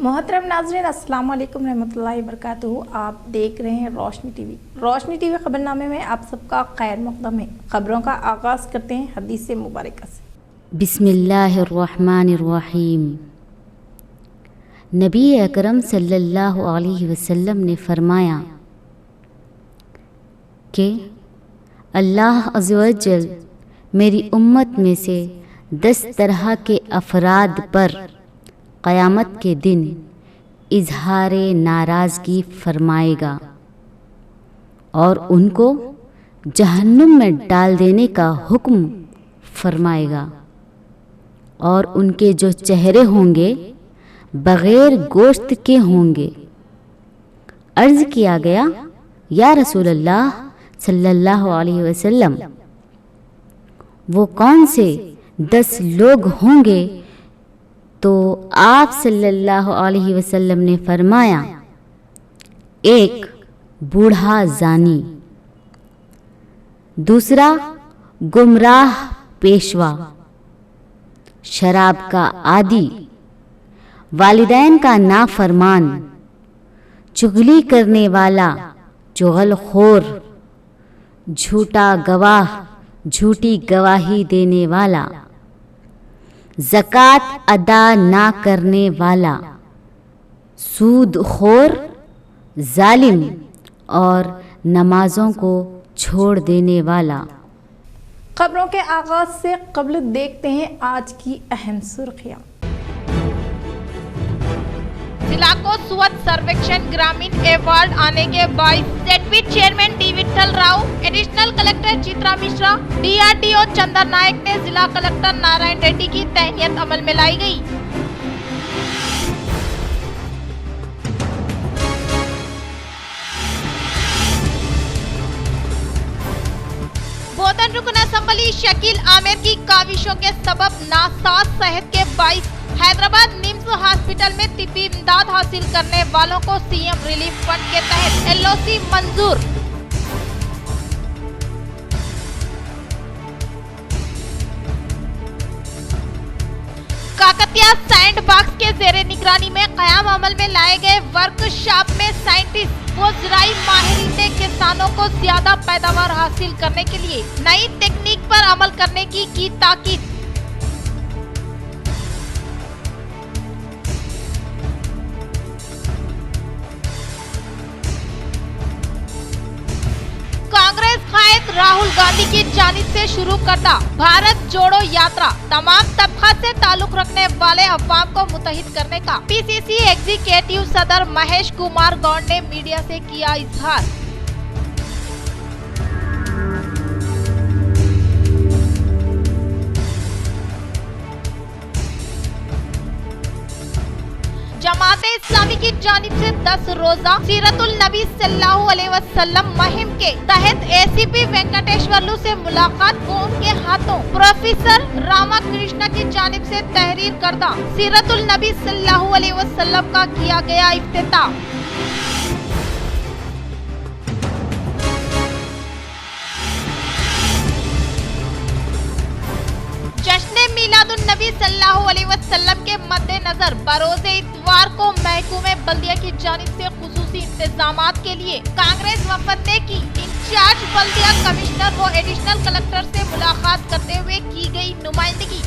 मोहतरम नाज़रीन, अस्सलाम वालेकुम रहमतुल्लाहि व बरकातुहू। आप देख रहे हैं रोशनी टीवी। रोशनी टीवी खबरनामे में आप सबका खैर मक़दम है। खबरों का आगाज़ करते हैं हदीस मुबारक से। बिस्मिल्लाहिर्रहमानिर्रहीम। नबी अकरम सल्लल्लाहु अलैहि वसल्लम ने फरमाया कि अल्लाह अज़्ज़ व जल मेरी उम्मत में से 10 तरह के अफराद पर क़यामत के दिन इजहार नाराज़गी फरमाएगा और उनको जहन्नुम में डाल देने का हुक्म फरमाएगा, और उनके जो चेहरे होंगे बग़ैर गोश्त के होंगे। अर्ज़ किया गया, या रसूल अल्लाह सल्लल्लाहु अलैहि वसल्लम, वो कौन से 10 लोग होंगे? तो आप सल्लल्लाहु अलैहि वसल्लम ने फरमाया, 1 बूढ़ा जानी, दूसरा गुमराह पेशवा, शराब का आदी, वालिदैन का नाफरमान, चुगली करने वाला, चुगलखोर, झूठा गवाह, झूठी गवाही देने वाला, ज़कात अदा ना करने वाला, सूदखोर, जालिम और नमाज़ों को छोड़ देने वाला। खबरों के आगाज़ से कब्ल देखते हैं आज की अहम सुर्खियाँ। जिला को स्वच्छ सर्वेक्षण ग्रामीण अवार्ड आने के बाद ZP chairman D Vithal Rao, additional collector Chitra Mishra, DRDO Chander Naik ने जिला कलेक्टर नारायण रेड्डी की तहनीत अमल में लाई गई। बोधन रुकन असम्बली शकील आमिर की काविशों के सबब नासाज सेहत के बाइस हैदराबाद निम्स हॉस्पिटल में तिब्बी इमदाद हासिल करने वालों को सीएम रिलीफ फंड के तहत एलओसी मंजूर। काकतिया सैंड बॉक्स के जेरे निगरानी में कयाम अमल में लाए गए वर्कशॉप में साइंटिस्ट व ज़राई माहिरीन ने किसानों को ज्यादा पैदावार हासिल करने के लिए नई टेक्निक पर अमल करने की ताकीद। कांग्रेस कायद राहुल गांधी की जानिब से शुरू करदा भारत जोड़ो यात्रा तमाम तबका से ताल्लुक रखने वाले अवाम को मुत्तहिद करने का पीसीसी एग्जीक्यूटिव सदर महेश कुमार गौड़ ने मीडिया से किया इजहार। जमाते इस्लामी की जानिब से 10 रोजा सीरतुल नबी सल्लल्लाहु अलैहि वसल्लम मुहिम के तहत एसीपी वेंकटेश्वरलू से मुलाकात को उनके हाथों प्रोफेसर रामाकृष्ण की जानिब से तहरीर करदा सीरतुल नबी सल्लल्लाहु अलैहि वसल्लम का किया गया इफ्तिताह। जश्न मिलादुन नबी सल्लल्लाहु अलैहि वसल्लम के मद्देनजर बरोज़े इतवार को महकूमे बल्दिया की जानिब से खुसूसी इंतजामात के लिए कांग्रेस वफद ने की इंचार्ज बल्दिया कमिश्नर व एडिशनल कलेक्टर से मुलाकात करते हुए की गई नुमाइंदगी।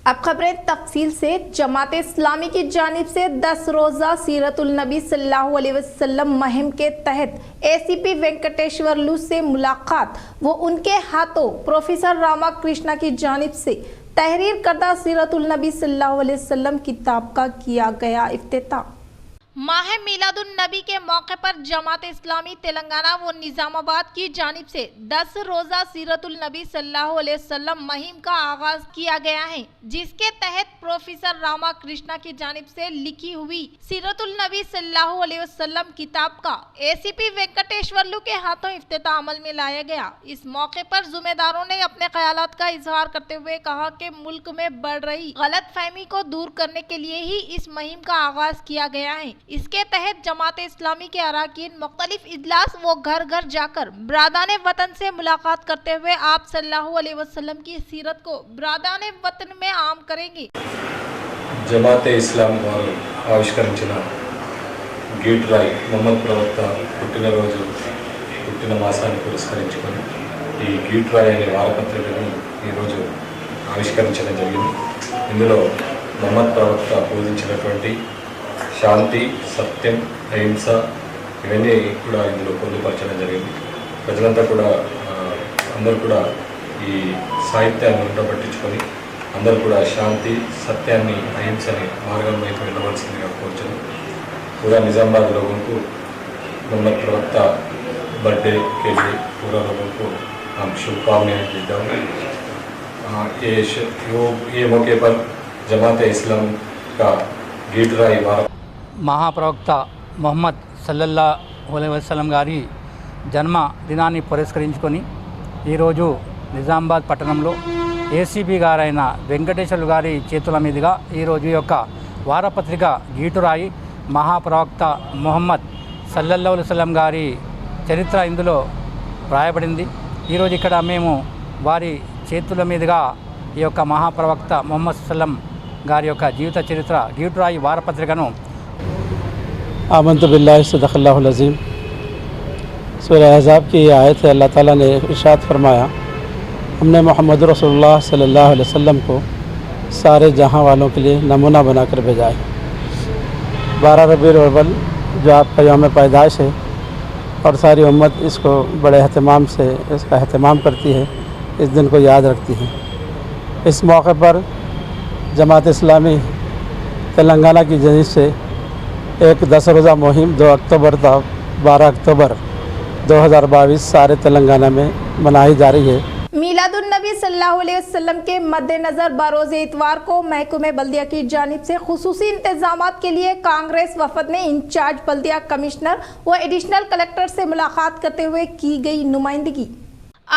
अब खबरें तफसील से। जमात इस्लामी की जानिब से 10 रोज़ा सीरतुल नबी सल्लल्लाहु अलैहि वसल्लम मुहिम के तहत एसीपी वेंकटेश्वरलू से मुलाकात व उनके हाथों प्रोफेसर रामाकृष्ण की जानिब से तहरीर करदा सीरतुल नबी सल्लल्लाहु अलैहि वसल्लम किताब का किया गया इफ्तिताह। माह मिलादुन नबी के मौके पर जमात इस्लामी तेलंगाना व निजामाबाद की जानिब से 10 रोजा सीरतुल नबी सल्लल्लाहु अलैहि वसल्लम मुहिम का आगाज किया गया है, जिसके तहत प्रोफेसर रामाकृष्ण की जानिब से लिखी हुई सीरतुल नबी सल्लल्लाहु अलैहि वसल्लम किताब का एसीपी वेंकटेश्वरलू के हाथों इफ्तिताह अमल में लाया गया। इस मौके पर जुम्मेदारों ने अपने ख्यालात का इजहार करते हुए कहा कि मुल्क में बढ़ रही गलत फहमी को दूर करने के लिए ही इस मुहिम का आगाज किया गया है। इसके तहत जमात इस्लामी के अरकान मुख्तलिफ इजलास व घर घर जाकर बिरादान वतन से मुलाकात करते हुए आप सल्लल्लाहु अलैहि वसल्लम की सीरत को बिरादान वतन में आम करेंगे। जमात इस्लाम वाరు ఆవిష్కరించిన గీట్ రాయ్ మొహమ్మద్ ప్రవక్త పుట్టినరోజు పుట్టిన మాసాన్ని పురస్కరించుకొని ఈ గీట్ రాయ్ అనే వారపత్రికను ఈరోజు ఆవిష్కరించడం జరిగింది। ఇందులో మొహమ్మద్ ప్రవక్త బోధించినటువంటి శాంతి, సత్యం, అహింస ఇవన్నీ కూడా ఇందులో పొందుపరచడం జరిగింది। ప్రజలంతా కూడా అందరూ కూడా ఈ సాహిత్యాన్ని ఉండబట్టించుకొని అందరూ కూడా శాంతి, సత్యాన్ని, అహింసని మార్గం వైపు వెళ్ళవలసిందిగా కోరుచున్నాం। पूरा निज़ामाबाद लोगों को मोहम्मद प्रवक्ता बर्थडे के लिए पूरा लोगों को हम शुभकामनाएं देता हूँ। ये मौके पर जमात इस्लाम का गीट राय మహాప్రవక్త మొహమ్మద్ సల్లల్లాహు అలైహి వసల్లం గారి జన్మదినాన్ని పురస్కరించుకొని ఈరోజు నిజామాబాద్ పట్టణంలో ఏసీపీ గారైన వెంకటేశ్వర్లు గారి చేతుల మీదుగా ఈరోజు యొక్క వారపత్రిక గీటురాయి మహాప్రవక్త మొహమ్మద్ సల్లల్లాహు అలైహి వసల్లం గారి చరిత్ర ఇందులో రాయబడింది। ఈరోజు ఇక్కడ మేము వారి చేతుల మీదుగా ఈ యొక్క మహాప్రవక్త మొహమ్మద్ సల్లం గారి యొక్క జీవిత చరిత్ర గీటురాయి వారపత్రికను आमन्तु बिल्लाहि सदक़ल्लाहुल अज़ीम सूरह अहज़ाब की ये आयत है। अल्लाह ताला ने इरशाद फरमाया, हमने मोहम्मद रसूलुल्लाह सल्लल्लाहु अलैहि वसल्लम को सारे जहां वालों के लिए नमूना बनाकर भेजा है। 12 रबीउल अव्वल जो आपका यौम पैदाइश है और सारी उम्मत इसको बड़े अहतमाम से इसका अहतमाम करती है, इस दिन को याद रखती है। इस मौके पर जमात इस्लामी तेलंगाना की जानिब से एक 10 रोज़ा मुहिम 2 अक्टूबर तक 12 अक्टूबर 2022 सारे तेलंगाना में मनाई जा रही है। मीलादुन नबी सल्लल्लाहु अलैहि वसल्लम के मद्देनजर बरोज़ इतवार को महकमे बल्दिया की जानिब से खुसूसी इंतजामात के लिए कांग्रेस वफद ने इंचार्ज बल्दिया कमिश्नर व एडिशनल कलेक्टर से मुलाकात करते हुए की गई नुमाइंदगी।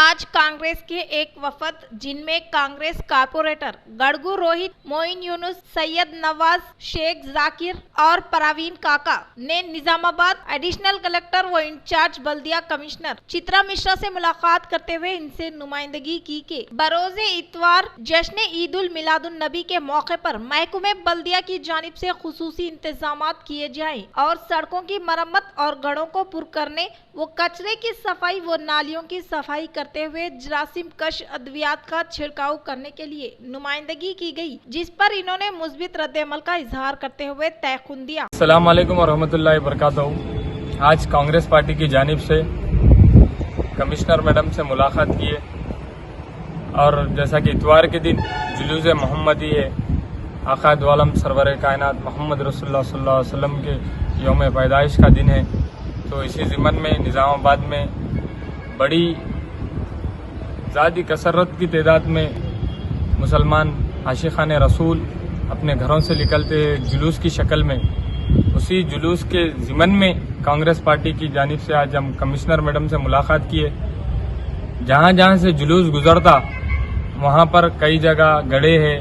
आज कांग्रेस के एक वफद जिनमें कांग्रेस कारपोरेटर गड़गू रोहित, मोइन यूनुस, सैयद नवाज, शेख जाकिर और परवीन काका ने निजामाबाद एडिशनल कलेक्टर व इंचार्ज बल्दिया कमिश्नर चित्रा मिश्रा से मुलाकात करते हुए इनसे नुमाइंदगी की कि बरोज़े इतवार जश्न ईद उल मिलादुन नबी के मौके पर महकमे बल्दिया की जानिब से खुसूसी इंतजामात किए जाएं और सड़कों की मरम्मत और गढ़ों को पुर करने वो कचरे की सफाई व नालियों की सफाई करते हुए जरासीम कश अद्वियात का छिड़काव करने के लिए नुमाइंदगी की गई, जिस पर इन्होंने मुस्बित रद्द-ए-अमल का इजहार करते हुए तयखुन दिया। अस्सलाम वालेकुम व रहमतुल्लाहि व बरकातहू। आज कांग्रेस पार्टी की जानिब से कमिश्नर मैडम से मुलाकात की है और जैसा कि इतवार के दिन जुलूस मोहम्मदी है, आका दो आलम सरवर कायनात मोहम्मद रसूलुल्लाह सल्लल्लाहु अलैहि वसल्लम के यौम पैदाइश का दिन है, तो इसी ज़िमन में निज़ामाबाद में बड़ी ज़्यादा कसरत की तादाद में मुसलमान आशिक़ान रसूल अपने घरों से निकलते जुलूस की शक्ल में, उसी जुलूस के ज़िमन में कांग्रेस पार्टी की जानिब से आज हम कमिश्नर मैडम से मुलाकात किए। जहाँ जहाँ से जुलूस गुजरता वहाँ पर कई जगह गड्ढे हैं,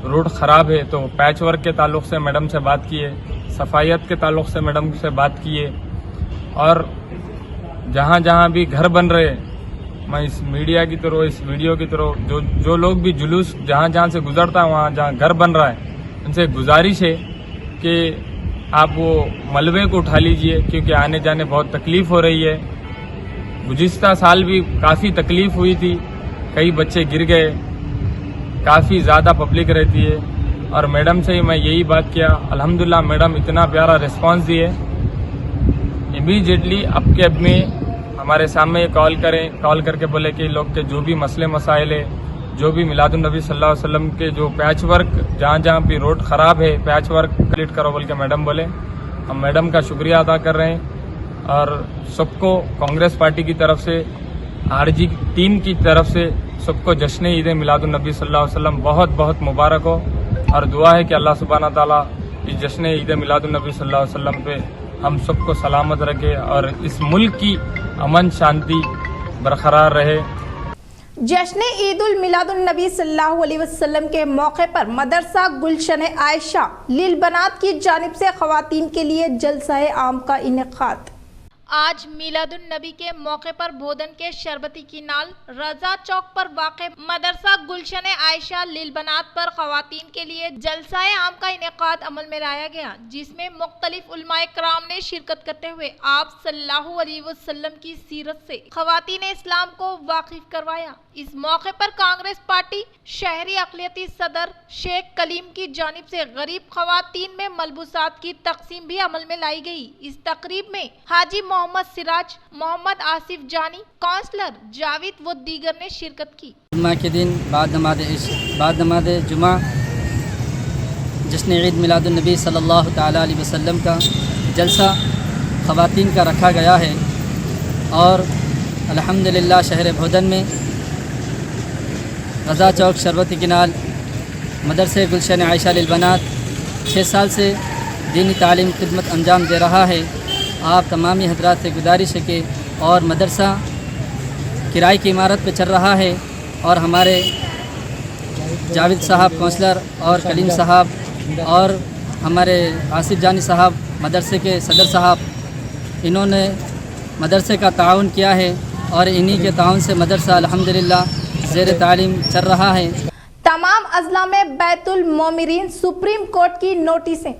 रोड ख़राब है, तो पैच वर्क के ताल्लुक़ से मैडम से बात किए, सफाइयत के ताल्लुक़ से मैडम से बात किए और जहाँ जहाँ भी घर बन रहे, मैं इस मीडिया की तरह, इस वीडियो की तरह जो लोग भी जुलूस जहाँ जहाँ से गुजरता है वहाँ जहाँ घर बन रहा है, उनसे गुजारिश है कि आप वो मलबे को उठा लीजिए, क्योंकि आने जाने बहुत तकलीफ़ हो रही है। गुज़िश्ता साल भी काफ़ी तकलीफ़ हुई थी, कई बच्चे गिर गए, काफ़ी ज़्यादा पब्लिक रहती है और मैडम से ही मैं यही बात किया। अल्हम्दुलिल्लाह मैडम इतना प्यारा रिस्पांस दिए, इमीडिएटली आपके अब में हमारे सामने कॉल करके बोले कि लोग के जो भी मसले मसाइल है, जो भी मिलादुन नबी सल्लल्लाहु अलैहि वसल्लम के जो पैच वर्क जहाँ जहाँ भी रोड ख़राब है पैच वर्क कंप्लीट करो बोल के मैडम बोले। हम मैडम का शुक्रिया अदा कर रहे हैं और सबको कांग्रेस पार्टी की तरफ से, आरजी टीम की तरफ से सबको जश्न ईद मिलादुन नबी सल्लल्लाहु अलैहि वसल्लम बहुत बहुत मुबारक हो और दुआ है कि अल्लाह सुब्हाना ताला इस जश्न ईद मिलादुन नबी सल्लल्लाहु अलैहि वसल्लम पे हम सबको सलामत रखे और इस मुल्क की अमन शांति बरकरार रहे। जश्न ईद उल मिलादुन नबी सल्लल्लाहु अलैहि वसल्लम के मौके पर मदरसा गुलशन आयशा लिल बनात की जानिब से खवातीन के लिए जलसा आम का इनेकाद। आज मिलादुन नबी के मौके पर बोधन के शरबती की नाल रजा चौक पर वाक़े मदरसा गुलशन आयशा लिल बनात पर खवातीन के लिए जलसाए आम का इनेकाद अमल में लाया गया, जिसमें मुख्तलिफ उलमाए कराम ने शिरकत करते हुए आप सल्लल्लाहु अलैहि वसल्लम की सीरत से खवातीन इस्लाम को वाकिफ करवाया। इस मौके पर कांग्रेस पार्टी शहरी अक़लियती सदर शेख कलीम की जानिब से गरीब खवातीन में मलबूसात की तकसीम भी अमल में लाई गई। इस तकरीब में हाजी मोहम्मद सिराज, मोहम्मद आसिफ जानी, काउंसलर जावेद व दीगर ने शिरकत की। जुम्मा के दिन बाद नमाज जुमा जश्न ईद मिलादुन नबी सल्लल्लाहु ताला अलैहि वसल्लम का जलसा खवातीन का रखा गया है और अल्हम्दुलिल्लाह शहर बोधन में रज़ा चौक शरबती किनाल मदरसे गुलशन आयशा लिल बनात 6 साल से दीनी तालीम खिदमत अंजाम दे रहा है। आप तमामी हजरात से गुजारिश है कि और मदरसा किराए की इमारत पे चल रहा है और हमारे जावेद साहब काउंसलर और कलीम साहब और हमारे आसिफ जानी साहब मदरसे के सदर साहब, इन्होंने मदरसे का ताउन किया है और इन्हीं के ताउन से मदरसा अल्हम्दुलिल्लाह ज़ेर तालीम चल रहा है। तमाम अजला में बैतुल मोमिरीन सुप्रीम कोर्ट की नोटिसें।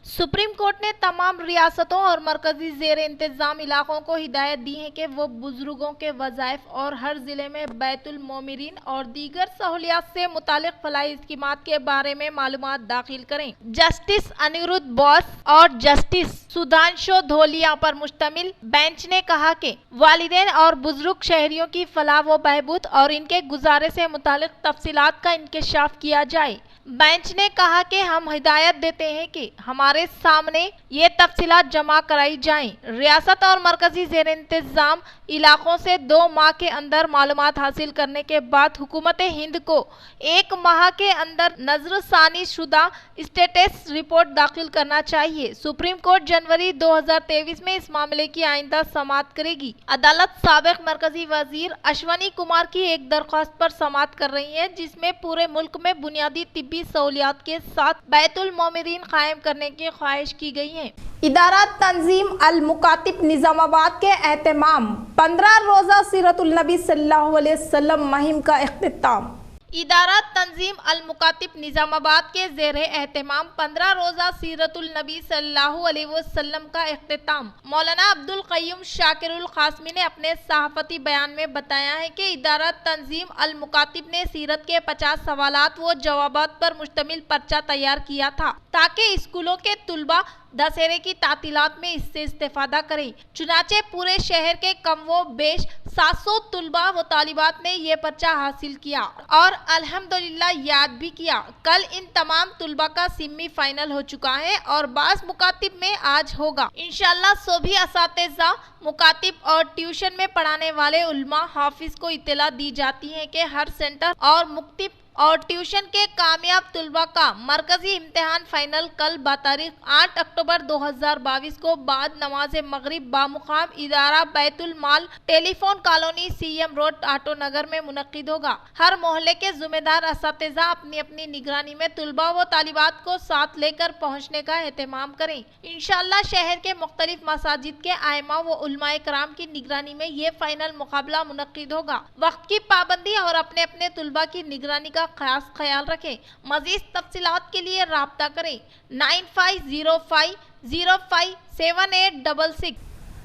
सुप्रीम कोर्ट ने तमाम रियासतों और मरकजी जेर इंतज़ाम इलाकों को हिदायत दी है कि वो बुजुर्गों के वज़ाइफ और हर ज़िले में बैतुल मोमिरीन और दीगर सहूलियात से मुतालिक फलाही स्कीमात के बारे में मालूमात दाखिल करें। जस्टिस अनिरुद्ध बोस और जस्टिस सुधांशु धोलिया पर मुश्तमिल बेंच ने कहा कि वालिदैन और बुजुर्ग शहरियों की फलाह व बहबूद और इनके गुजारे से मुतालिक तफसीलात का इंकशाफ किया जाए। बेंच ने कहा कि हम हिदायत देते हैं कि हमारे सामने ये तफसीलात जमा कराई जाएं। रियासत और मरकजी ज़ेर इंतज़ाम इलाकों से 2 माह के अंदर मालूमात हासिल करने के बाद हुकूमत हिंद को 1 माह के अंदर नज़रसानी शुदा स्टेटस रिपोर्ट दाखिल करना चाहिए। सुप्रीम कोर्ट जनवरी 2023 में इस मामले की आइंदा समाअत करेगी। अदालत साबिक मरकजी वजीर अश्वनी कुमार की एक दरख्वास्त पर समाअत कर रही है, जिसमें पूरे मुल्क में बुनियादी तिब्बी सहूलियात के साथ बैतुल मोमिरीन कायम करने की ख्वाहिश की गई है। इदारा तंजीम अल मुकातिब निजामाबाद के एहतमाम 15 रोज़ा सीरतुल नबी सल्लल्लाहु अलैहि वसल्लम मुहिम का इख्तिताम। इदारा तंजीम अल मुकातिब निजामाबाद के ज़ेरे एहतमाम 15 रोज़ा सीरतुल नबी सल्लल्लाहु अलैहि वसल्लम का इख्तिताम मौलाना अब्दुल क़य्यूम शाकिरुल क़ासमी ने अपने सहाफ़ती बयान में बताया है कि इदारा तंजीम अल मुकातिब ने सीरत के 50 सवालात व जवाबात पर मुश्तमिल पर्चा तैयार किया था ताकि स्कूलों के तुलबा दशहरे की तातीलात में इससे इस्तेफादा करें। चुनाचे पूरे शहर के कम व बेश 700 तुलबा व तालिबात ने ये पर्चा हासिल किया और अल्हम्दुलिल्लाह याद भी किया। कल इन तमाम तुलबा का सेमी फाइनल हो चुका है और बास मुकातिब में आज होगा इंशाअल्लाह। सभी असातिज़ा मुकातिब और ट्यूशन में पढ़ाने वाले उल्मा हाफिज को इत्तला दी जाती है कि हर सेंटर और मुक्तिब और ट्यूशन के कामयाब तुलबा का मरकजी इम्तिहान फाइनल कल बातारीख 8 अक्टूबर 2022 को बाद नमाज मगरिब बामुकाम इदारा बैतुल माल telephone colony CM road Auto Nagar में मुनक्किद होगा। हर मोहल्ले के जिम्मेदार असातिज़ा अपनी अपनी निगरानी में तुलबा व तालिबात को साथ लेकर पहुँचने का एहतमाम करें। इंशाअल्लाह शहर के मुख्तलिफ मसाजिद के आइमा व उलमाए कराम की निगरानी में ये फाइनल मुकाबला मुनक्किद होगा। वक्त की पाबंदी और अपने अपने तुलबा की निगरानी का खास ख्याल रखें। मज़ीद तफसीलात के लिए राब्ता करें 9505057866।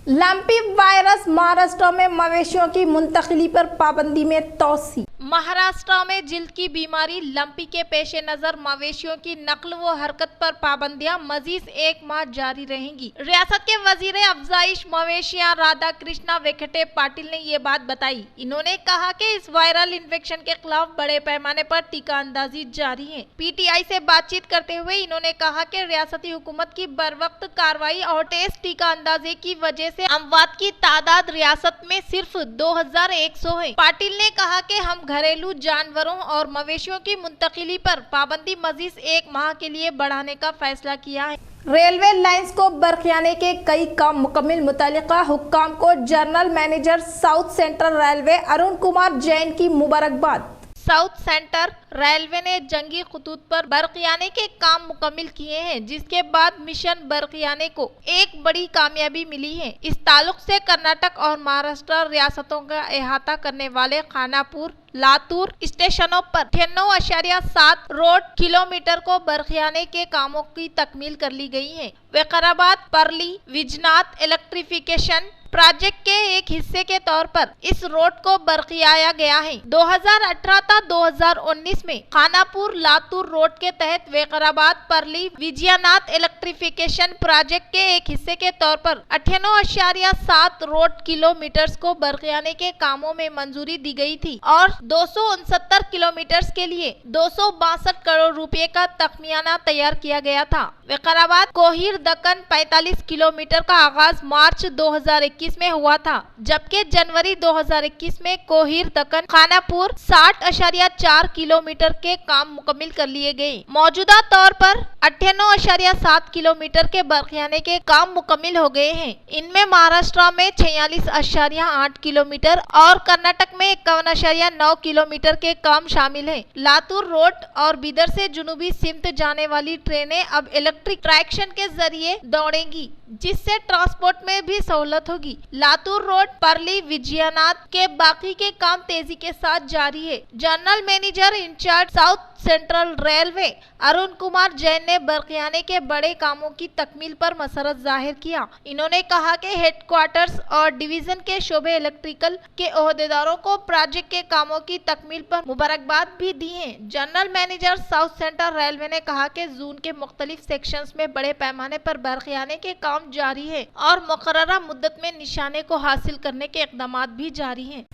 लंपी वायरस महाराष्ट्र में मवेशियों की मुंतकिली पर पाबंदी में तोसी। महाराष्ट्र में जिल्द की बीमारी लंपी के पेश नजर मवेशियों की नकल व हरकत पर पाबंदियां मजीद 1 माह जारी रहेंगी। रियासत के वजीर अफजाइश मवेशियां राधा कृष्णा वेंकटे पाटिल ने ये बात बताई। इन्होंने कहा कि इस वायरल इन्फेक्शन के खिलाफ बड़े पैमाने पर टीका अंदाजी जारी है। पीटीआई से बातचीत करते हुए इन्होंने कहा कि रियासती हुकूमत की बरवक्त कार्रवाई और टेस्ट टीका अंदाजे की वजह से अमवात की तादाद रियासत में सिर्फ 2100 है। पाटिल ने कहा कि हम घरेलू जानवरों और मवेशियों की मुंतकिली पर पाबंदी मजीद 1 माह के लिए बढ़ाने का फैसला किया है। रेलवे लाइंस को बरखियाने के कई काम मुकम्मिल, मुतल्लिका हुक्काम को general manager south central railway Arun Kumar Jain की मुबारकबाद। साउथ सेंटर रेलवे ने जंगी खतूत पर बरकियाने के काम मुकम्मिल किए हैं, जिसके बाद मिशन बरकियाने को एक बड़ी कामयाबी मिली है। इस ताल्लुक से कर्नाटक और महाराष्ट्र रियासतों का अहाता करने वाले खानापुर लातूर स्टेशनों पर 98.7 रोड किलोमीटर को बरखियाने के कामों की तकमील कर ली गई है। विकाराबाद परली विजनाथ इलेक्ट्रिफिकेशन प्रोजेक्ट के एक हिस्से के तौर पर इस रोड को बरखियाया गया है। 2018 था 2019 में खानापुर लातूर रोड के तहत विकाराबाद परली विजयनाथ इलेक्ट्रिफिकेशन प्रोजेक्ट के एक हिस्से के तौर पर 98.7 रोड किलोमीटर को बरखियाने के कामों में मंजूरी दी गई थी और 269 किलोमीटर के लिए 262 करोड़ रुपए का तखमियाना तैयार किया गया था। विकाराबाद कोहिर दक्कन 45 किलोमीटर का आगाज मार्च 2021 में हुआ था, जबकि जनवरी 2021 में कोहिर दक्कन खानापुर 60.4 किलोमीटर के काम मुकम्मिल कर लिए गए। मौजूदा तौर पर 98.7 किलोमीटर के बरखियाने के काम मुकम्मिल हो गए हैं। इनमें महाराष्ट्र में 46.8 किलोमीटर और कर्नाटक में 51.9 किलोमीटर के काम शामिल हैं। लातूर रोड और बीदर से जुनूबी सिमत जाने वाली ट्रेनें अब इलेक्ट्रिक ट्रैक्शन के जरिए दौड़ेंगी, जिससे ट्रांसपोर्ट में भी सहूलत होगी। लातूर रोड परली विजयनाथ के बाकी के काम तेजी के साथ जारी है। General manager in charge south central railway Arun Kumar Jain ने बरखियाने के बड़े कामों की तकमील पर मसरत जाहिर किया। इन्होंने कहा कि हेडक्वार्टर्स और डिवीजन के शोबे इलेक्ट्रिकल के ओहदेदारों को प्रोजेक्ट के कामों की तकमील पर मुबारकबाद भी दी है। General manager south central railway ने कहा कि जून के मुख्तलिफ सेक्शंस में बड़े पैमाने पर बरखियाने के काम जारी है और मुकर्ररा मुद्दत में निशाने को हासिल करने के इक़दामात भी जारी हैं।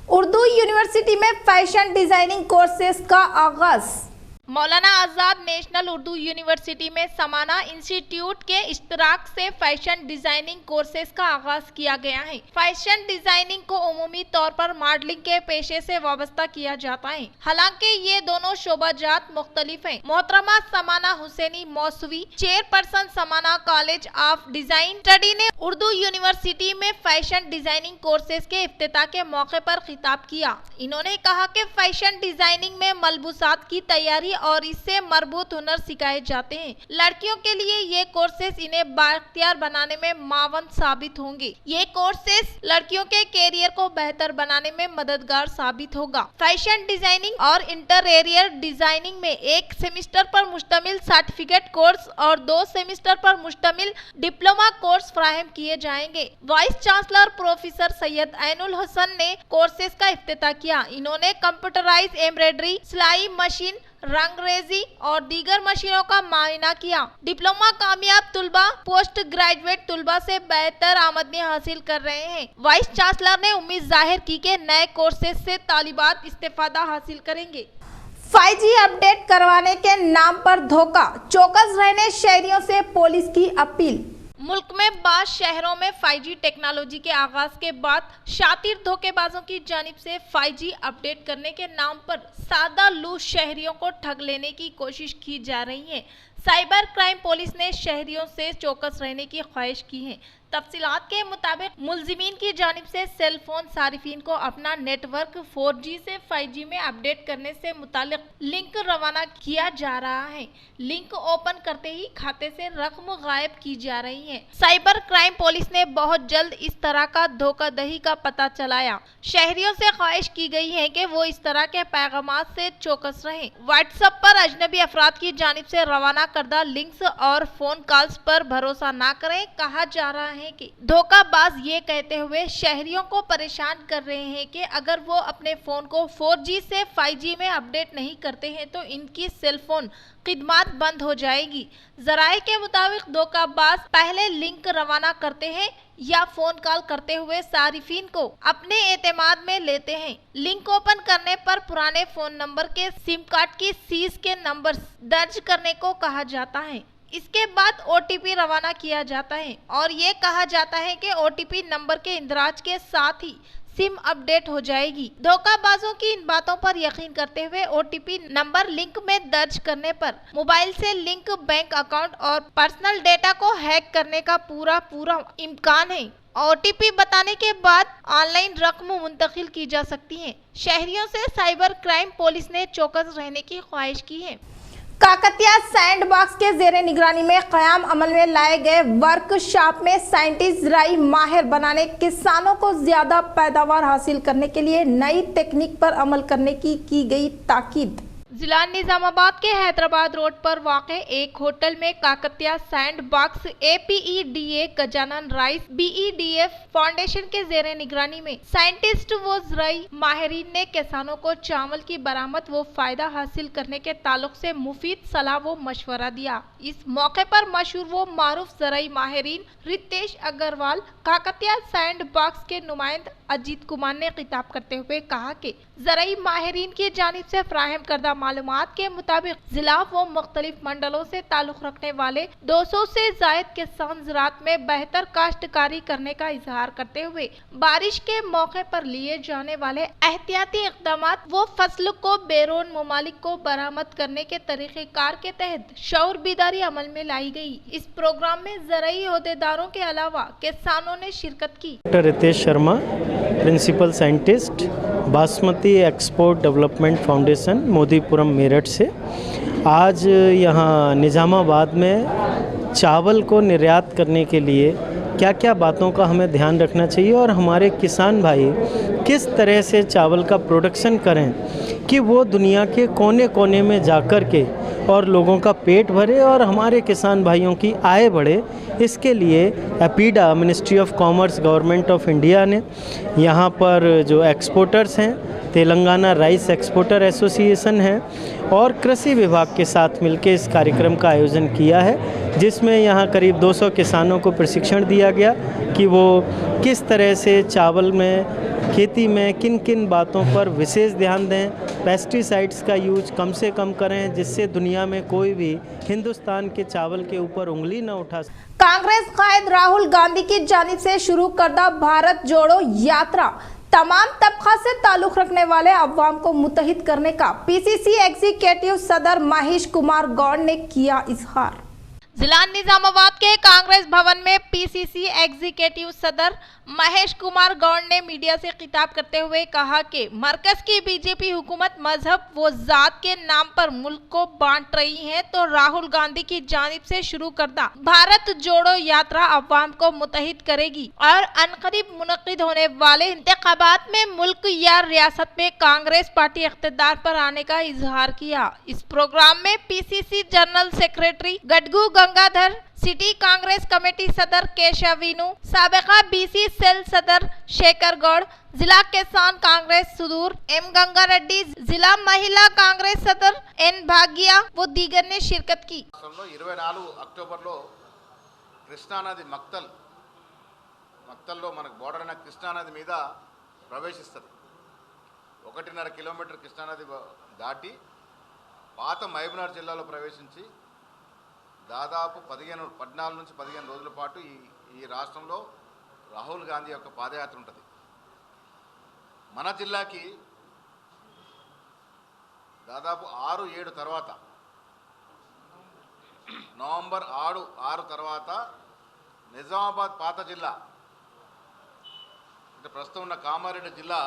उर्दू यूनिवर्सिटी में फैशन डिजाइनिंग कोर्सेज का आगाज। मौलाना आज़ाद नेशनल उर्दू यूनिवर्सिटी में समाना इंस्टीट्यूट के इश्तराक से फैशन डिजाइनिंग कोर्सेज का आगाज किया गया है। फैशन डिजाइनिंग को उमूमी तौर पर मॉडलिंग के पेशे से वाबस्ता किया जाता है, हालांकि ये दोनों शोबाजात मुख्तलिफ हैं। मोहतरमा समाना हुसैनी मौसवी चेयरपर्सन समाना कॉलेज ऑफ डिजाइन स्टडी ने उर्दू यूनिवर्सिटी में फैशन डिजाइनिंग कोर्सेज के इफ्तिताह के मौके पर खिताब किया। इन्होंने कहा कि फैशन डिजाइनिंग में मलबूसात की तैयारी और इससे मरबूत हुनर सिखाए जाते हैं। लड़कियों के लिए ये कोर्सेज इन्हें बाख्तियार बनाने में मावन साबित होंगे। ये कोर्सेज लड़कियों के कैरियर को बेहतर बनाने में मददगार साबित होगा। फैशन डिजाइनिंग और इंटीरियर डिजाइनिंग में 1 सेमेस्टर पर मुश्तमिल सर्टिफिकेट कोर्स और 2 सेमेस्टर पर मुश्तमिल डिप्लोमा कोर्स फराहम किए जाएंगे। Vice chancellor professor Syed Ainul Hasan ने कोर्सेज का इफ्तिताह किया। इन्होंने कंप्यूटराइज एम्ब्रॉयडरी, सिलाई मशीन, रंगरेजी और दीगर मशीनों का मुआयना किया। डिप्लोमा कामयाब तुलबा पोस्ट ग्रेजुएट तुलबा से बेहतर आमदनी हासिल कर रहे हैं। वाइस चांसलर ने उम्मीद जाहिर की कि नए कोर्सेज से तालिबात इस्तेफादा हासिल करेंगे। 5G अपडेट करवाने के नाम पर धोखा, चौकस रहने शहरियों से पुलिस की अपील। मुल्क में बाज़ शहरों में 5G टेक्नोलॉजी के आगाज के बाद शातिर धोखेबाजों की जानिब से 5G अपडेट करने के नाम पर सादा लूज शहरियों को ठग लेने की कोशिश की जा रही है। साइबर क्राइम पुलिस ने शहरियों से चौकस रहने की ख्वाहिश की है। तफसीलात के मुताबिक मुलजिमीन की जानिब से सेल फोन सारिफिन को अपना नेटवर्क 4G से 5G में अपडेट करने से मुतालिक लिंक रवाना किया जा रहा है। लिंक ओपन करते ही खाते से रकम गायब की जा रही है। साइबर क्राइम पुलिस ने बहुत जल्द इस तरह का धोखाधड़ी का पता चलाया। शहरियों से ख्वाहिश की गई है कि वो इस तरह के पैगामात से चौकस रहें। व्हाट्सएप पर अजनबी अफराद की जानिब से रवाना करदा लिंक्स और फोन कॉल्स पर भरोसा न करें। कहा जा रहा है कि धोखाबाज ये कहते हुए शहरियों को परेशान कर रहे हैं कि अगर वो अपने फोन को 4G से 5G में अपडेट नहीं करते हैं तो इनकी सेलफोन खिदमत बंद हो जाएगी। जराए के मुताबिक धोखाबाज पहले लिंक रवाना करते हैं या फोन कॉल करते हुए सारिफिन को अपने एतमाद में लेते हैं। लिंक ओपन करने पर पुराने फोन नंबर के सिम कार्ड की सीज के नंबर दर्ज करने को कहा जाता है। इसके बाद OTP रवाना किया जाता है और ये कहा जाता है कि OTP नंबर के इंदराज के साथ ही सिम अपडेट हो जाएगी। धोखाबाजों की इन बातों पर यकीन करते हुए OTP नंबर लिंक में दर्ज करने पर मोबाइल से लिंक बैंक अकाउंट और पर्सनल डेटा को हैक करने का पूरा इम्कान है। OTP बताने के बाद ऑनलाइन रकम मुंतकिल की जा सकती है। शहरियों से साइबर क्राइम पुलिस ने चौकस रहने की ख्वाहिश की है। काकतिया सैंड बॉक्स के जेरे निगरानी में क़याम अमल में लाए गए वर्कशॉप में साइंटिस्ट राई माहिर बनाने, किसानों को ज्यादा पैदावार हासिल करने के लिए नई टेक्निक पर अमल करने की गई ताकीद। जिला निजामाबाद के हैदराबाद रोड पर वाक़े एक होटल में Kakatiya sand box APEDA Gajanan rice BEDF foundation के जेरे निगरानी में साइंटिस्ट व ज़राई माहिरीन ने किसानों को चावल की बरामद व फायदा हासिल करने के ताल्लुक से मुफीद सलाह व मशवरा दिया। इस मौके पर मशहूर व मारूफ ज़राई माहिरीन रितेश अग्रवाल, काकतिया सैंड बॉक्स के नुमाइंद अजीत कुमार ने खिताब करते हुए कहा कि ज़राई माहिरीन की जानिब से फ्राहम करदा मालूमात के मुताबिक जिला व मुख्तलिफ मंडलों से ताल्लुक रखने वाले 200 से जायद किसान ज़राअत में बेहतर काश्तकारी करने का इजहार करते हुए बारिश के मौके पर लिए जाने वाले एहतियाती इक़दामात व फसल को बैरून ममालिक को बरामद करने के तरीक़ेकार के तहत शऊर बेदारी अमल में लाई गई। इस प्रोग्राम में ज़राई ओहदेदारों के अलावा किसानों ने शिरकत की। Doctor Ritesh Sharma, principal scientist, Basmati export development foundation, Modipuram Meerut से। आज यहाँ निज़ामाबाद में चावल को निर्यात करने के लिए क्या क्या बातों का हमें ध्यान रखना चाहिए और हमारे किसान भाई किस तरह से चावल का प्रोडक्शन करें कि वो दुनिया के कोने कोने में जाकर के और लोगों का पेट भरे और हमारे किसान भाइयों की आय बढ़े। इसके लिए APEDA, ministry of commerce, government of India ने यहाँ पर जो एक्सपोर्टर्स हैं, तेलंगाना राइस एक्सपोर्टर एसोसिएशन है और कृषि विभाग के साथ मिलकर इस कार्यक्रम का आयोजन किया है, जिसमें यहाँ करीब 200 किसानों को प्रशिक्षण दिया गया कि वो किस तरह से चावल में, खेती में किन किन बातों पर विशेष ध्यान दें, पेस्टिसाइड्स का यूज कम से कम करें, जिससे दुनिया में कोई भी हिंदुस्तान के चावल के ऊपर उंगली न उठा। कांग्रेस कायद राहुल गांधी की जानिब से शुरू करदा भारत जोड़ो यात्रा तमाम तबका से ताल्लुक रखने वाले अवाम को मुत्तहिद करने का PCC एग्जीक्यूटिव सदर महेश कुमार गौड़ ने किया इजहार। जिला निजामाबाद के कांग्रेस भवन में PCC एग्जीक्यूटिव सदर महेश कुमार गौड़ ने मीडिया से खिताब करते हुए कहा कि मरकज की बीजेपी हुकूमत मजहब व जात के नाम पर मुल्क को बांट रही है, तो राहुल गांधी की जानिब से शुरू करदा भारत जोड़ो यात्रा अवाम को मुत्तहिद करेगी और अनकरीब मुनक्किद होने वाले इंतखाबात में मुल्क या रियासत में कांग्रेस पार्टी इख्तिदार पर आने का इजहार किया। इस प्रोग्राम में PCC general secretary Gadgu Gangadhar, city Congress committee सदर केशवीनु, साबिका BC सेल सदर शेखर गौड़, जिला किसान कांग्रेस सुदूर M गंगा रेड्डी, जिला महिला कांग्रेस सदर N भाग्या वो दीगर ने शिरकत की। 24 అక్టోబర్లో కృష్ణానది మక్తల్లో మనకు బోర్డర్ అయిన కృష్ణానది మీద ప్రవేశిస్తుంది। 1.5 కిలోమీటర్ కృష్ణానది దాటి పాత మహబూబ్నగర్ జిల్లాలో ప్రవేశించి దాదాపు 14 నుంచి 15 రోజుల పాటు ఈ రాష్ట్రంలో రాహుల్ గాంధీ యొక్క పాదయాత్ర ఉంటుంది। మన జిల్లాకి దాదాపు 6-7 తర్వాత, నవంబర్ 6 తర్వాత నిజామాబాద్ పాత జిల్లా అంటే ప్రస్తుతం ఉన్న కామారెడ్డి జిల్లా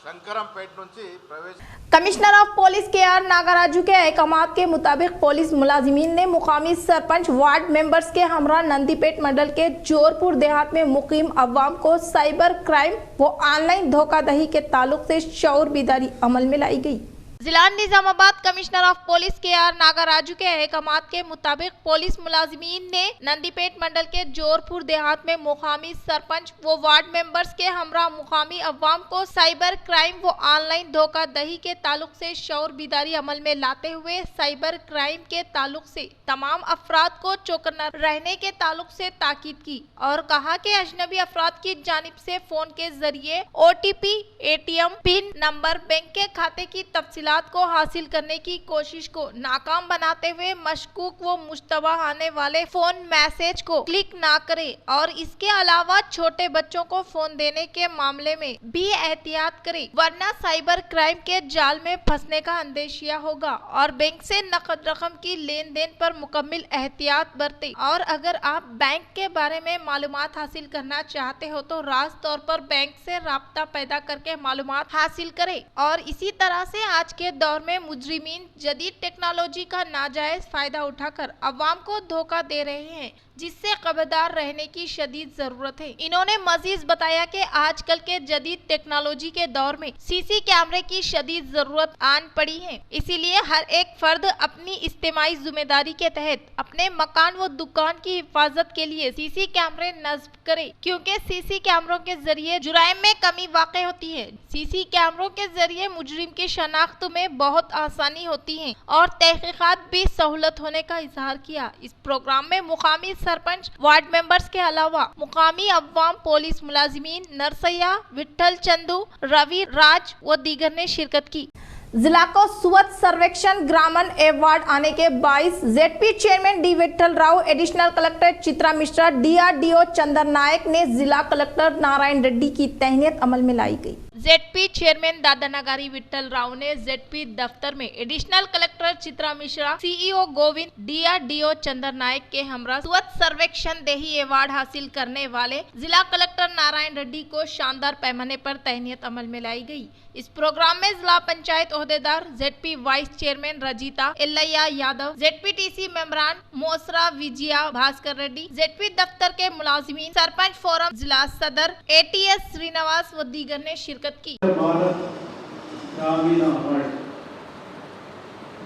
शंकरमपेट నుంచి प्रवेश। Commissioner of police KR Nagaraju के अहकामात के मुताबिक पुलिस मुलाजिमीन ने मुकामी सरपंच, वार्ड मेंबर्स के हमरा नंदीपेट मंडल के जोरपुर देहात में मुकीम अवाम को साइबर क्राइम व ऑनलाइन धोखाधड़ी के ताल्लुक से शऊर बेदारी अमल में लाई गई। जिला Nizamabad commissioner of police KR Nagaraju के अहकामात के मुताबिक पुलिस मुलाजिमीन ने नंदीपेट मंडल के जोरपुर देहात में मुकामी सरपंच व वार्ड मेंबर्स के हमरा मुकामी अवाम को साइबर क्राइम व ऑनलाइन धोखाधड़ी के ताल्लुक से शऊर बेदारी अमल में लाते हुए साइबर क्राइम के ताल्लुक से तमाम अफराद को चौकन्ना रहने के ताल्लुक से ताकीद की और कहा कि अजनबी अफराद की जानिब से फोन के जरिए OTP, ATM pin number, bank के खाते की तफसीलात तफसीलात को हासिल करने की कोशिश को नाकाम बनाते हुए मशकूक व मुश्तबा आने वाले फोन मैसेज को क्लिक ना करें और इसके अलावा छोटे बच्चों को फोन देने के मामले में भी एहतियात करें, वरना साइबर क्राइम के जाल में फंसने का अंदेशिया होगा। और बैंक से नकद रकम की लेन देन पर मुकम्मल एहतियात बरतें। और अगर आप बैंक के बारे में मालूमात हासिल करना चाहते हो तो राज तौर पर बैंक से राब्ता पैदा करके मालूमात हासिल करें। और इसी तरह से आज के दौर में मुजरिमीन जदीद टेक्नोलॉजी का नाजायज फायदा उठाकर अवाम को धोखा दे रहे हैं, जिससे खबरदार रहने की शदीद जरूरत है। इन्होंने मजीद बताया कि आजकल के जदीद टेक्नोलॉजी के दौर में सीसी कैमरे की शदीद जरूरत आन पड़ी है, इसीलिए हर एक फर्द अपनी इज्तिमाई जिम्मेदारी के तहत अपने मकान व दुकान की हिफाजत के लिए सीसी कैमरे नस्ब करे, क्योंकि सीसी कैमरों के जरिए जुराइम में कमी वाक़ई होती है। सीसी कैमरों के जरिए मुजरिम की शनाख्त में बहुत आसानी होती है और तहकीकात भी सहूलत होने का इजहार किया। इस प्रोग्राम में मुकामी सरपंच, वार्ड मेंबर्स के अलावा मुकामी अवाम, पुलिस मुलाजिमीन, नरसैया, विठल चंदू, रवि, राज व दीगर ने शिरकत की। जिला को स्वच्छ सर्वेक्षण ग्रामन अवार्ड आने के 22 ZP chairman D Vithal Rao, additional collector Chitra Mishra, DRDO Chander Naik ने जिला कलेक्टर नारायण रेड्डी की तहनीत अमल में लाई गई। जेडपी चेयरमैन दादा नगारी विठल राव ने जेडपी दफ्तर में additional collector Chitra Mishra, CEO Govind, DRDO Chander Naik के हमरा स्वच्छ सर्वेक्षण देही अवार्ड हासिल करने वाले जिला कलेक्टर नारायण रेड्डी को शानदार पैमाने पर तहनीत अमल में लाई गई। इस प्रोग्राम में जिला पंचायत ओहदेदार, ZP vice chairman Rajitha Ellaiah Yadav, ZPTC मेंबरान मोसरा विजया भास्कर रेड्डी, जेडपी दफ्तर के मुलाजिमीन, सरपंच फोरम जिला सदर एटीएस श्रीनिवास व दीगर ने शिरकत की।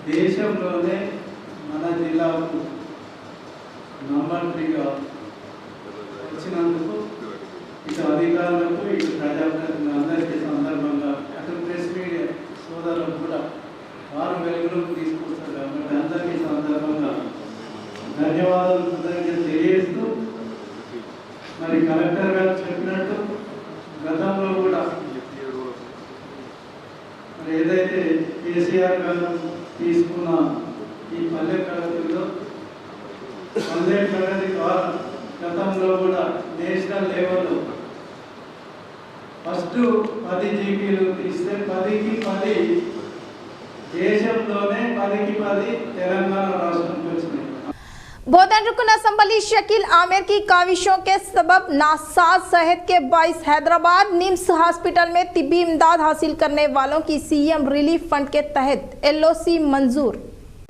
దేశంలోనే మన జిల్లాకు నంబర్ 3గా వచ్చినందుకు ఇటు అధికారులకు, ఇటు ప్రజాప్రతినిధులందరికీ సందర్భంగా, అటు ప్రెస్ మీడియా సోదరులకు కూడా వారు వెలుగులోకి తీసుకొస్తారు కాబట్టి అందరికీ సందర్భంగా ధన్యవాదాలు, కృతజ్ఞతలు తెలియజేస్తూ, మరి కలెక్టర్ గారు చెప్పినట్టు గతంలో కూడా ఏదైతే కేసీఆర్ గారు తీసుకున్న ఈ పల్లె ప్రగతిలో పల్లె ప్రగతి ద్వారా గతంలో కూడా నేషనల్ లెవెల్లో ఫస్ట్ 10 జీపీలు ఇస్తే 10కి 10 దేశంలోనే 10కి 10 తెలంగాణ రాష్ట్రంకి వచ్చినాయి। बोधन रुकन असम्बली शकील आमिर की काविशों के सबब नासाज सेहत के बाइस हैदराबाद निम्स हॉस्पिटल में तिब्बी इमदाद हासिल करने वालों की सीएम रिलीफ फंड के तहत एलओसी मंजूर।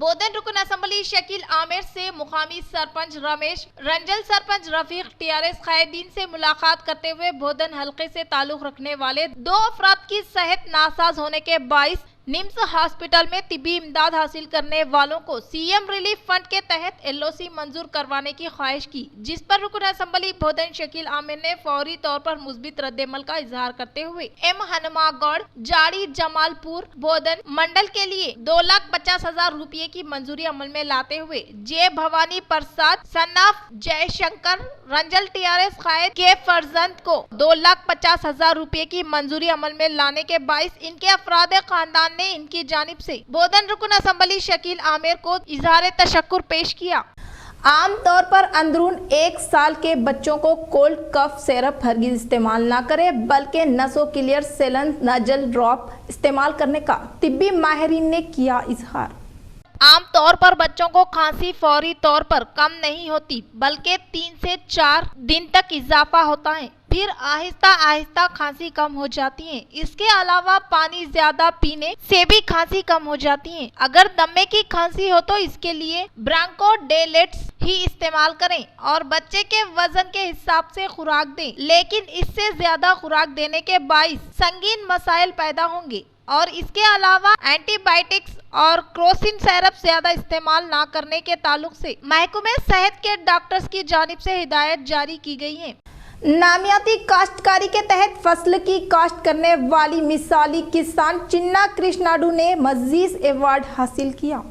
बोधन रुकन असम्बली शकील आमिर से मुकामी सरपंच रमेश, रंजल सरपंच रफीक, टीआरएस कायदीन से मुलाकात करते हुए बोधन हल्के से ताल्लुक रखने वाले 2 अफराद की सेहत नासाज होने के बाइस निम्स हॉस्पिटल में तिब्बी इमदाद हासिल करने वालों को सीएम रिलीफ फंड के तहत एलओसी मंजूर करवाने की ख्वाहिश की, जिस पर रुकन असम्बली बोधन शकील आमिर ने फौरी तौर पर मुस्बित रद्देमल का इजहार करते हुए एम हनुमागढ़, जाड़ी, जमालपुर, बोधन मंडल के लिए 2,50,000 रुपये की मंजूरी अमल में लाते हुए जे भवानी प्रसाद सन्नाफ जयशंकर रंजल टीआरएस कायद के फर्जंद को 2,50,000 रुपये की मंजूरी अमल में लाने के बाइस इनके अफराद खानदान ने इनकी जानिब से बोधन रुकन असम्बली शकील आमिर को इजहार तशक्कुर पेश किया। आम तौर पर अंदरून 1 साल के बच्चों को कोल्ड कफ सिरप हरगिज इस्तेमाल ना करें, बल्कि नसो क्लियर सेलन नजल ड्रॉप इस्तेमाल करने का तिब्बी माहिरीन ने किया इजहार। आम तौर पर बच्चों को खांसी फौरी तौर पर कम नहीं होती, बल्कि 3 से 4 दिन तक इजाफा होता है, फिर आहिस्ता आहिस्ता खांसी कम हो जाती है। इसके अलावा पानी ज्यादा पीने से भी खांसी कम हो जाती है। अगर दमे की खांसी हो तो इसके लिए ब्रांकोडेलेट्स ही इस्तेमाल करें और बच्चे के वजन के हिसाब से खुराक दें, लेकिन इससे ज्यादा खुराक देने के बाइस संगीन मसाइल पैदा होंगे। और इसके अलावा एंटीबायोटिक्स और क्रोसिन सिरप ज्यादा इस्तेमाल ना करने के ताल्लुक से महकमे सेहत के डॉक्टर्स की जानिब से हिदायत जारी की गई है। नामियाती काश्तकारी के तहत फसल की काश्त करने वाली मिसाली किसान चिन्ना कृष्णाडू ने मजीज अवार्ड हासिल किया।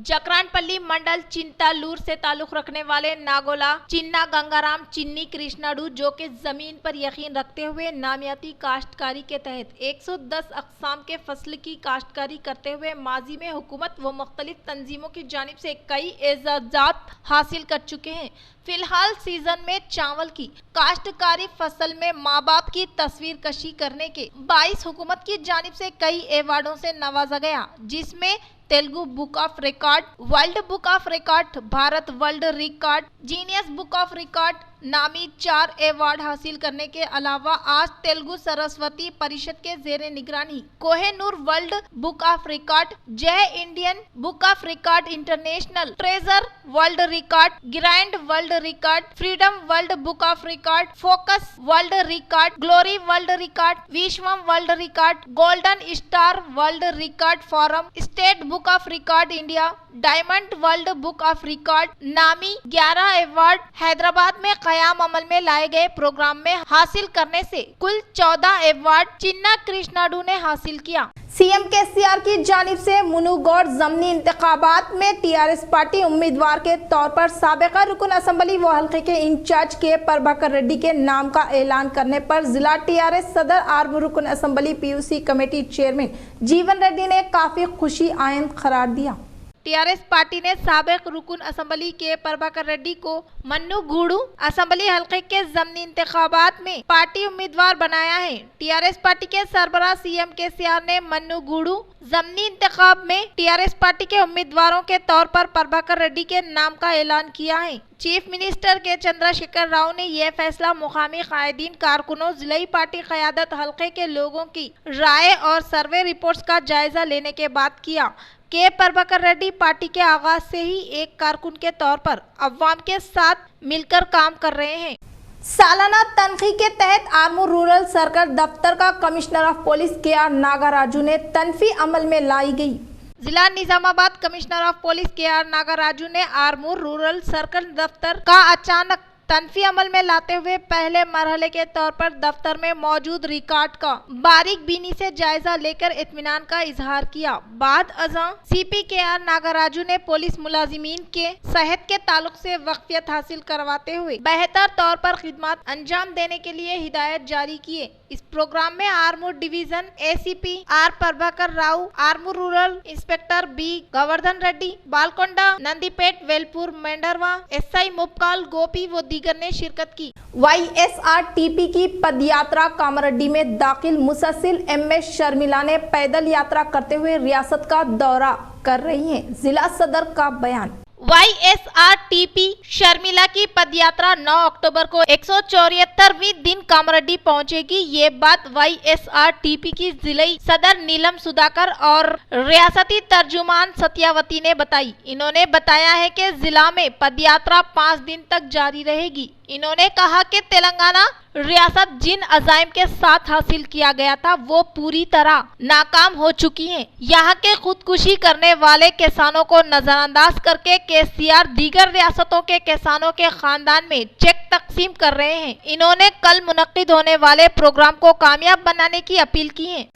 जकरानपल्ली मंडल चिंतालूर से ताल्लुक रखने वाले नागोला चिन्ना गंगाराम चिन्नी कृष्णाडू जो कि जमीन पर यकीन रखते हुए नामियाती काश्तकारी के तहत 110 अक़साम के फसल की काश्तकारी करते हुए माजी में हुकूमत व मुख्तलिफ तंजीमों की जानिब से कई एजाज़ात हासिल कर चुके हैं। फिलहाल सीजन में चावल की काश्तकारी फसल में माँ बाप की तस्वीर कशी करने के 22 हुकूमत की जानिब से कई अवार्डों से नवाजा गया, जिसमें Telugu book of record, world book of record, Bharat world record, genius book of record नामी 4 अवार्ड हासिल करने के अलावा आज तेलुगु सरस्वती परिषद के जेरे निगरानी Kohinoor world book of record, जय Indian book of record international, treasure world record, grand world record, freedom world book of record, focus world record, glory world record, Viswam world record, golden star world record forum, state book of record India, diamond world book of record नामी 11 award Hyderabad में कयाम अमल में लाए गए programme में हासिल करने से कुल 14 अवार्ड चिन्ना कृष्णाडू ने हासिल किया। सीएम केसीआर की जानिब से मुनुगौड़ ज़मनी इंतखाबात में टीआरएस पार्टी उम्मीदवार के तौर पर साबिका रुकन असम्बली व हल्के के इंचार्ज के प्रभाकर रेड्डी के नाम का ऐलान करने पर जिला टीआरएस सदर आर्म रुकन असम्बली पीयूसी कमेटी चेयरमैन जीवन रेड्डी ने काफी खुशी आइंद करार दिया। टीआरएस पार्टी ने साबिक रुकन असम्बली के प्रभाकर रेड्डी को मन्नूगुडू असम्बली हल्के के ज़मनी इंतखाबात में पार्टी उम्मीदवार बनाया है। टीआरएस पार्टी के सरबराह सीएम केसीआर ने मन्नूगुडू ज़मनी इंतखाब में टीआरएस पार्टी के उम्मीदवारों के तौर पर प्रभाकर रेड्डी के नाम का ऐलान किया है। चीफ मिनिस्टर के चंद्रशेखर राव ने यह फैसला मुकामी कायदीन, कारकुनों, जिलाई पार्टी क़यादत, हल्के के लोगों की राय और सर्वे रिपोर्ट्स का जायजा लेने के बाद किया के प्रभाकर रेड्डी पार्टी के आगाज से ही एक कारकुन के तौर पर अवाम के साथ मिलकर काम कर रहे हैं। सालाना तनख्वाह के तहत आर्मूर रूरल सर्कल दफ्तर का commissioner of police KR. Nagaraju ने तनख्वाह अमल में लाई गई। जिला Nizamabad commissioner of police KR. Nagaraju ने आर्मूर रूरल सर्कल दफ्तर का अचानक तनख्वाह अमल में लाते हुए पहले मरहले के तौर पर दफ्तर में मौजूद रिकॉर्ड का बारीक बीनी से जायजा लेकर इत्मीनान का इजहार किया। बाद अज़ां सीपी के.आर. नागाराजू ने पुलिस मुलाजिमीन के सेहत के ताल्लुक से वक्फियत हासिल करवाते हुए बेहतर तौर पर खिदमत अंजाम देने के लिए हिदायत जारी किए। इस प्रोग्राम में Armoor division ACP R Prabhakar Rao, Armoor rural inspector B Govardhan Reddy, Balkonda, Nandipet, Velpur, Mendora, SI Mupkal, Gopi व दीगर ने शिरकत की। वाईएसआरटीपी की पदयात्रा कामरेड्डी में दाखिल मुसलसिल एमएस शर्मिला ने पैदल यात्रा करते हुए रियासत का दौरा कर रही हैं। जिला सदर का बयान। वाईएसआरटीपी शर्मिला की पदयात्रा 9 अक्टूबर को 174वीं दिन कामरेड्डी पहुंचेगी। ये बात वाईएसआरटीपी की जिलाई सदर नीलम सुधाकर और रियासती तर्जुमान सत्यावती ने बताई। इन्होंने बताया है कि जिला में पदयात्रा 5 दिन तक जारी रहेगी। इन्होंने कहा कि तेलंगाना रियासत जिन अज़ाइम के साथ हासिल किया गया था वो पूरी तरह नाकाम हो चुकी हैं। यहाँ के खुदकुशी करने वाले किसानों को नजरअंदाज करके केसीआर दीगर रियासतों के किसानों के खानदान में चेक तकसीम कर रहे हैं। इन्होंने कल मुनक्किद होने वाले प्रोग्राम को कामयाब बनाने की अपील की है।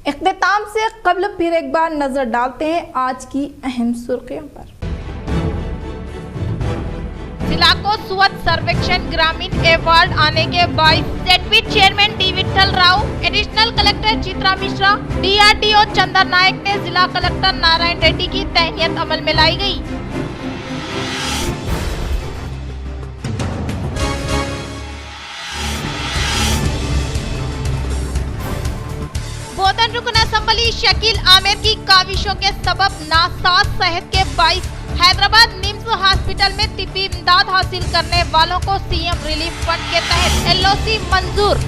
इख्तिताम से कबल फिर एक बार नजर डालते हैं आज की अहम सुर्खियों पर। जिला को स्वच्छ सर्वेक्षण ग्रामीण अवार्ड आने के बाद ZP chairman D Vithal Rao, additional collector Chitra Mishra, DRDO Chander Naik ने जिला कलेक्टर नारायण रेड्डी की तहनीत अमल में लाई गई। बोधन रुकन असम्बली शकील आमिर की काविशों के सबब नासाज सेहत के बाइस हैदराबाद निम्स हॉस्पिटल में तिब्बी इमदाद हासिल करने वालों को सीएम रिलीफ फंड के तहत एलओसी मंजूर।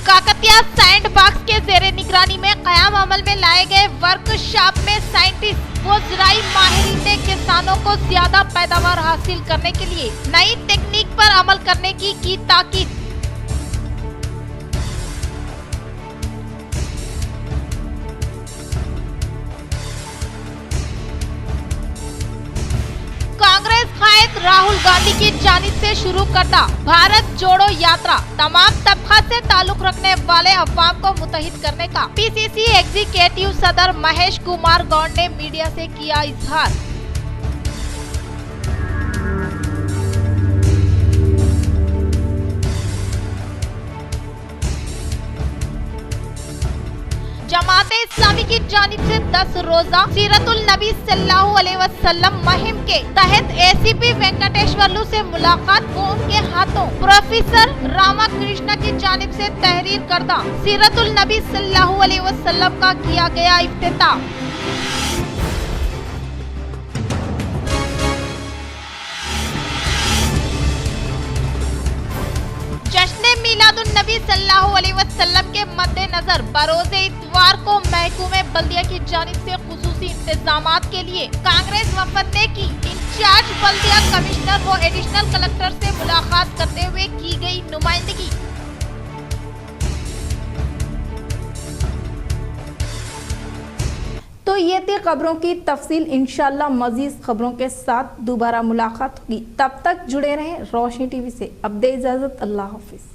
काकतिया सैंड बॉक्स के जेरे निगरानी में कयाम अमल में लाए गए वर्कशॉप में साइंटिस्ट व ज़राई माहिरीन ने किसानों को ज्यादा पैदावार हासिल करने के लिए नई तकनीक पर अमल करने की ताकीद। कांग्रेस कायद सांसद राहुल गांधी की जानिब से शुरू करता भारत जोड़ो यात्रा तमाम तबका से ताल्लुक रखने वाले अवाम को मुतहिद करने का पीसीसी एग्जीक्यूटिव सदर महेश कुमार गौड़ ने मीडिया से किया इजहार। जमाते इस्लामी की जानिब से 10 रोजा सीरतुल नबी सल्लल्लाहु अलैहि वसल्लम मुहिम के तहत एसीपी वेंकटेश्वरलू से मुलाकात को उनके हाथों प्रोफेसर रामाकृष्ण की जानिब से तहरीर करदा सीरतुल नबी सल्लल्लाहु अलैहि वसल्लम का किया गया इफ्तिताह। जश्न मीलादुन नबी सल्लल्लाहु अलैहि वसल्लम के मद्देनजर बरोज़े इतवार को महकूमे बल्दिया की जानिब से खुसूसी इंतजामात के लिए कांग्रेस वफद ने की इंचार्ज बल्दिया कमिश्नर व एडिशनल कलेक्टर से मुलाकात करते हुए की गई नुमाइंदगी। तो ये थी खबरों की तफसील। इंशाल्लाह मजीद खबरों के साथ दोबारा मुलाकात होगी। तब तक जुड़े रहें रोशनी टीवी से। अब दे इजाजत, अल्लाह हाफिज।